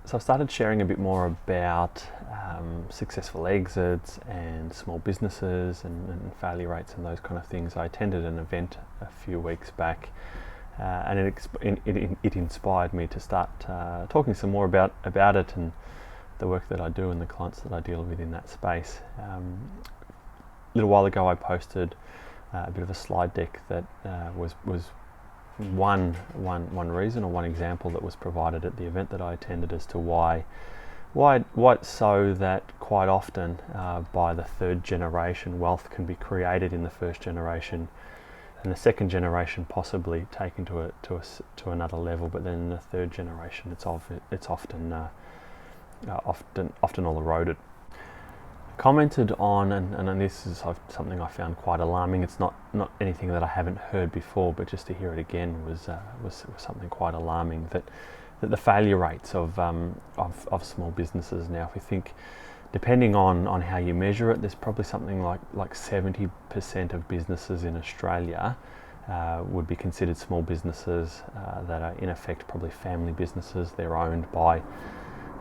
So I've started sharing a bit more about successful exits and small businesses and failure rates and those kind of things. I attended an event a few weeks back, and it inspired me to start talking some more about it and the work that I do and the clients that I deal with in that space. A little while ago, I posted a bit of a slide deck that was one reason or one example that was provided at the event that I attended as to why it's so that quite often by the third generation wealth can be created in the first generation, and the second generation possibly taken to another level, but then in the third generation it's often all eroded. Commented on, and this is something I found quite alarming. It's not anything that I haven't heard before, but just to hear it again was something quite alarming. That the failure rates of small businesses now, if we think, depending on how you measure it, there's probably something like 70% of businesses in Australia would be considered small businesses that are in effect probably family businesses. They're owned by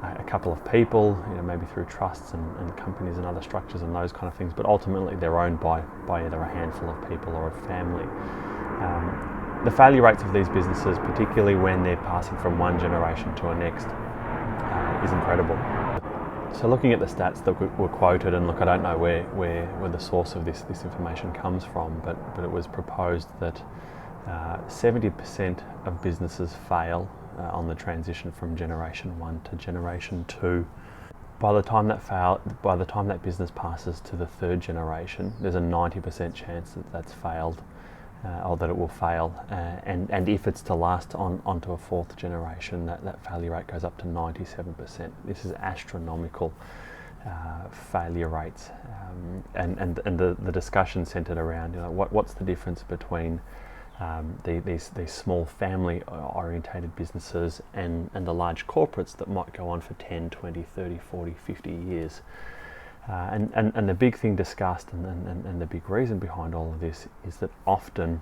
a couple of people, maybe through trusts and companies and other structures and those kind of things, but ultimately they're owned by either a handful of people or a family. The failure rates of these businesses, particularly when they're passing from one generation to the next, is incredible. So looking at the stats that were quoted, and look, I don't know where the source of this information comes from, but it was proposed that 70% of businesses fail on the transition from generation 1 to generation 2. By the time that business passes to the third generation, there's a 90% chance that that's failed, or that it will fail. And if it's to last onto a fourth generation, that failure rate goes up to 97%. This is astronomical failure rates, and the discussion centered around what's the difference between these small family orientated businesses and the large corporates that might go on for 10, 20, 30, 40, 50 years. And the big thing discussed and the big reason behind all of this is that often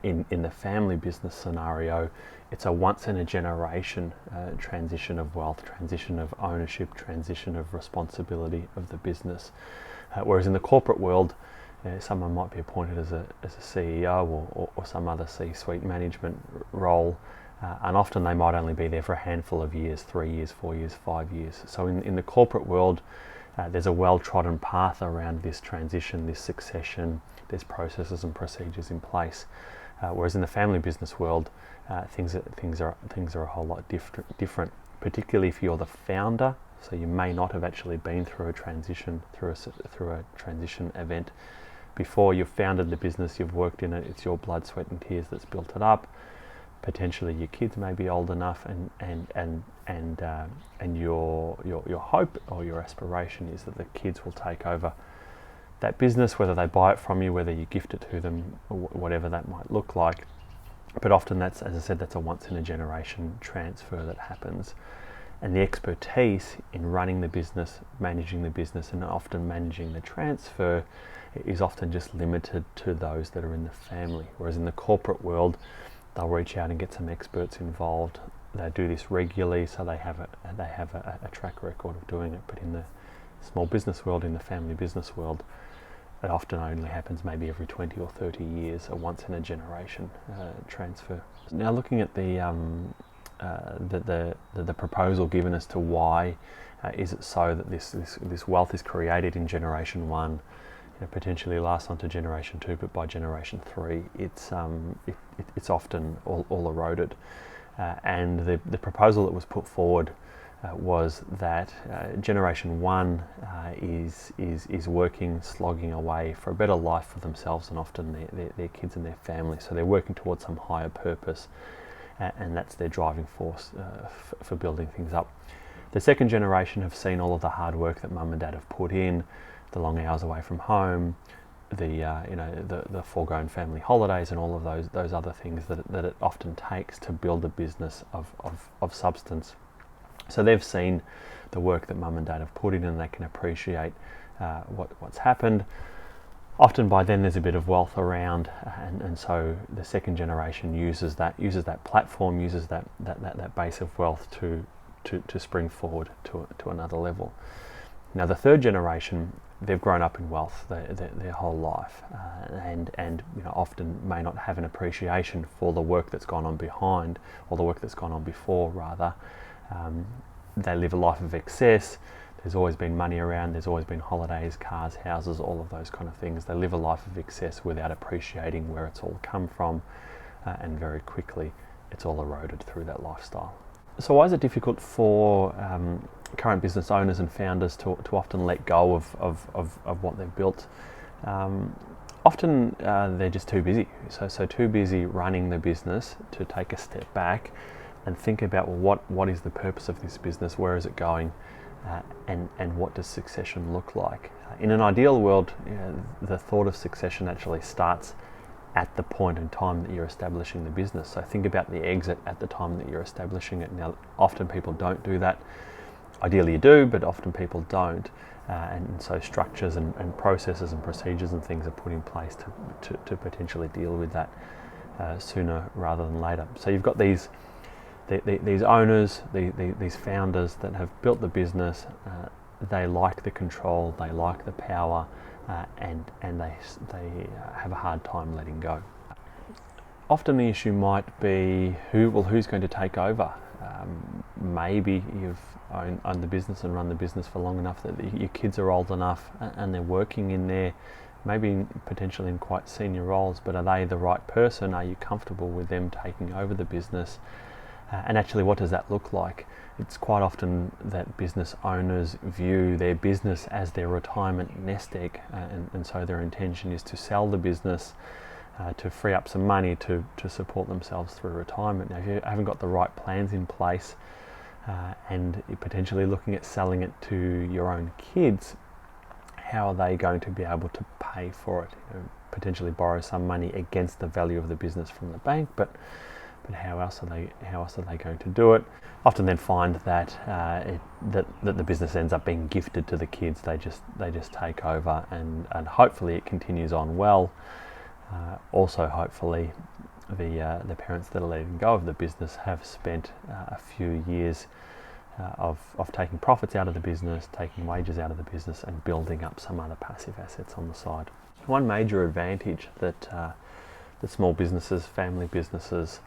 in the family business scenario, it's a once in a generation transition of wealth, transition of ownership, transition of responsibility of the business. Whereas in the corporate world, someone might be appointed as a CEO or some other C-suite management role, and often they might only be there for a handful of years, 3 years, 4 years, 5 years. So in the corporate world, there's a well-trodden path around this transition, this succession. There's processes and procedures in place. Whereas in the family business world, things are a whole lot different. Particularly if you're the founder, so you may not have actually been through a transition, through a transition event before. You've founded the business, you've worked in it. It's your blood, sweat, and tears that's built it up. Potentially your kids may be old enough, and your hope or your aspiration is that the kids will take over that business, whether they buy it from you, whether you gift it to them, whatever that might look like. But often that's, as I said, that's a once in a generation transfer that happens. And the expertise in running the business, managing the business, and often managing the transfer is often just limited to those that are in the family. Whereas in the corporate world, they'll reach out and get some experts involved. They do this regularly, so they have a track record of doing it. But in the small business world, in the family business world, it often only happens maybe every 20 or 30 years, a once in a generation transfer. Now looking at the proposal given as to why is it so that this wealth is created in generation 1, potentially lasts on to generation 2, but by generation 3 it's often all eroded. And the proposal that was put forward was that generation 1 is working, slogging away for a better life for themselves and often their kids and their families. So they're working towards some higher purpose, and that's their driving force for building things up. The second generation have seen all of the hard work that mum and dad have put in, the long hours away from home, the foregone family holidays, and all of those other things that it often takes to build a business of substance. So they've seen the work that mum and dad have put in, and they can appreciate what's happened. Often by then there's a bit of wealth around, and so the second generation uses that platform, uses that base of wealth to to spring forward to another level. Now the third generation, they've grown up in wealth their whole life, and often may not have an appreciation for the work that's gone on behind, or the work that's gone on before rather. They live a life of excess. There's always been money around, there's always been holidays, cars, houses, all of those kind of things. They live a life of excess without appreciating where it's all come from, and very quickly it's all eroded through that lifestyle. So why is it difficult for current business owners and founders to often let go of what they've built? Often they're just too busy. So too busy running the business to take a step back and think about, well, what is the purpose of this business? Where is it going? And what does succession look like? In an ideal world, the thought of succession actually starts at the point in time that you're establishing the business. So think about the exit at the time that you're establishing it. Now, often people don't do that. Ideally you do, but often people don't. And so structures and processes and procedures and things are put in place to potentially deal with that sooner rather than later. So you've got these owners, these founders that have built the business. They like the control, they like the power, and they have a hard time letting go. Often the issue might be who's going to take over. Maybe you've owned the business and run the business for long enough that your kids are old enough and they're working in there, maybe potentially in quite senior roles, but are they the right person? Are you comfortable with them taking over the business? And actually, what does that look like? It's quite often that business owners view their business as their retirement nest egg, and so their intention is to sell the business to free up some money to support themselves through retirement. Now, if you haven't got the right plans in place, and you're potentially looking at selling it to your own kids, how are they going to be able to pay for it? Potentially borrow some money against the value of the business from the bank, but how else are they going to do it? Often then find that that the business ends up being gifted to the kids. They just take over, and hopefully it continues on well. Also, hopefully the parents that are letting go of the business have spent a few years of taking profits out of the business, taking wages out of the business, and building up some other passive assets on the side. One major advantage that small businesses, family businesses,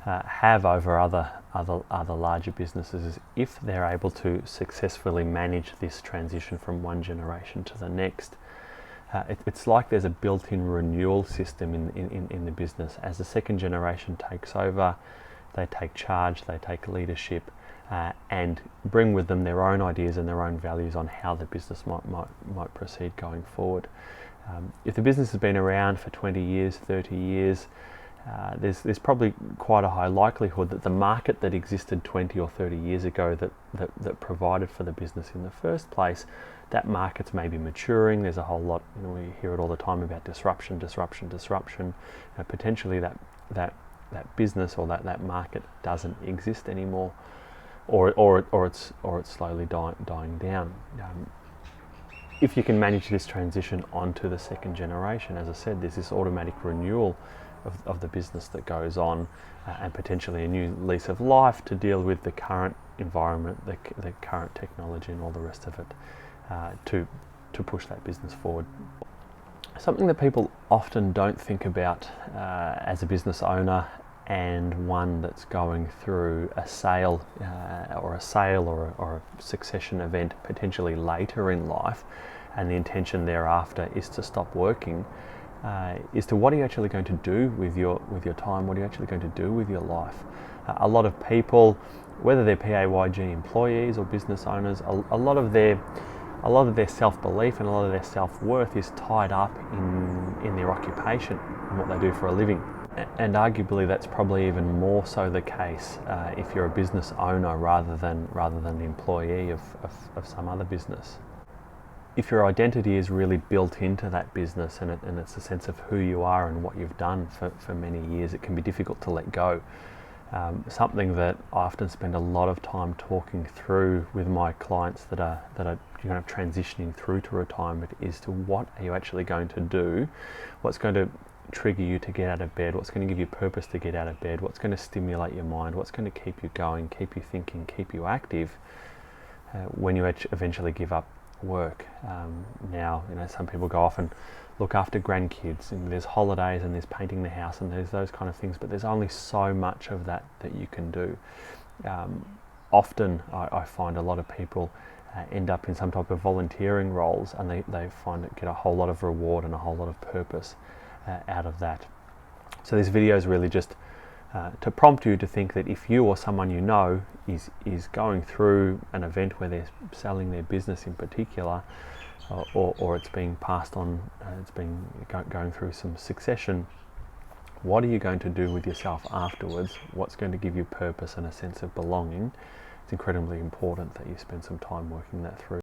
have over other larger businesses is if they're able to successfully manage this transition from one generation to the next. It's like there's a built-in renewal system in the business. As the second generation takes over, they take charge, they take leadership, and bring with them their own ideas and their own values on how the business might proceed going forward. If the business has been around for 20 years, 30 years, there's probably quite a high likelihood that the market that existed 20 or 30 years ago that provided for the business in the first place, that market's maybe maturing. There's a whole lot, we hear it all the time about disruption. Potentially that business or that market doesn't exist anymore, or it's slowly dying down. If you can manage this transition onto the second generation, as I said, there's this automatic renewal of the business that goes on, and potentially a new lease of life to deal with the current environment, the current technology and all the rest of it, to push that business forward. Something that people often don't think about as a business owner and one that's going through a sale or a succession event potentially later in life, and the intention thereafter is to stop working, is to what are you actually going to do with your time? What are you actually going to do with your life? A lot of people, whether they're PAYG employees or business owners, a lot of their self-belief and a lot of their self-worth is tied up in their occupation and what they do for a living. And arguably that's probably even more so the case if you're a business owner rather than the employee of some other business. If your identity is really built into that business and it's a sense of who you are and what you've done for many years, it can be difficult to let go. Something that I often spend a lot of time talking through with my clients that are transitioning through to retirement is to what are you actually going to do? What's going to trigger you to get out of bed, what's going to give you purpose to get out of bed, what's going to stimulate your mind, what's going to keep you going, keep you thinking, keep you active when you eventually give up work. Now, some people go off and look after grandkids, and there's holidays, and there's painting the house, and there's those kind of things, but there's only so much of that you can do. Often I find a lot of people end up in some type of volunteering roles, and they get a whole lot of reward and a whole lot of purpose out of that. So this video is really just to prompt you to think that if you or someone you know is going through an event where they're selling their business in particular, or it's being passed on, it's been going through some succession, what are you going to do with yourself afterwards? What's going to give you purpose and a sense of belonging? It's incredibly important that you spend some time working that through.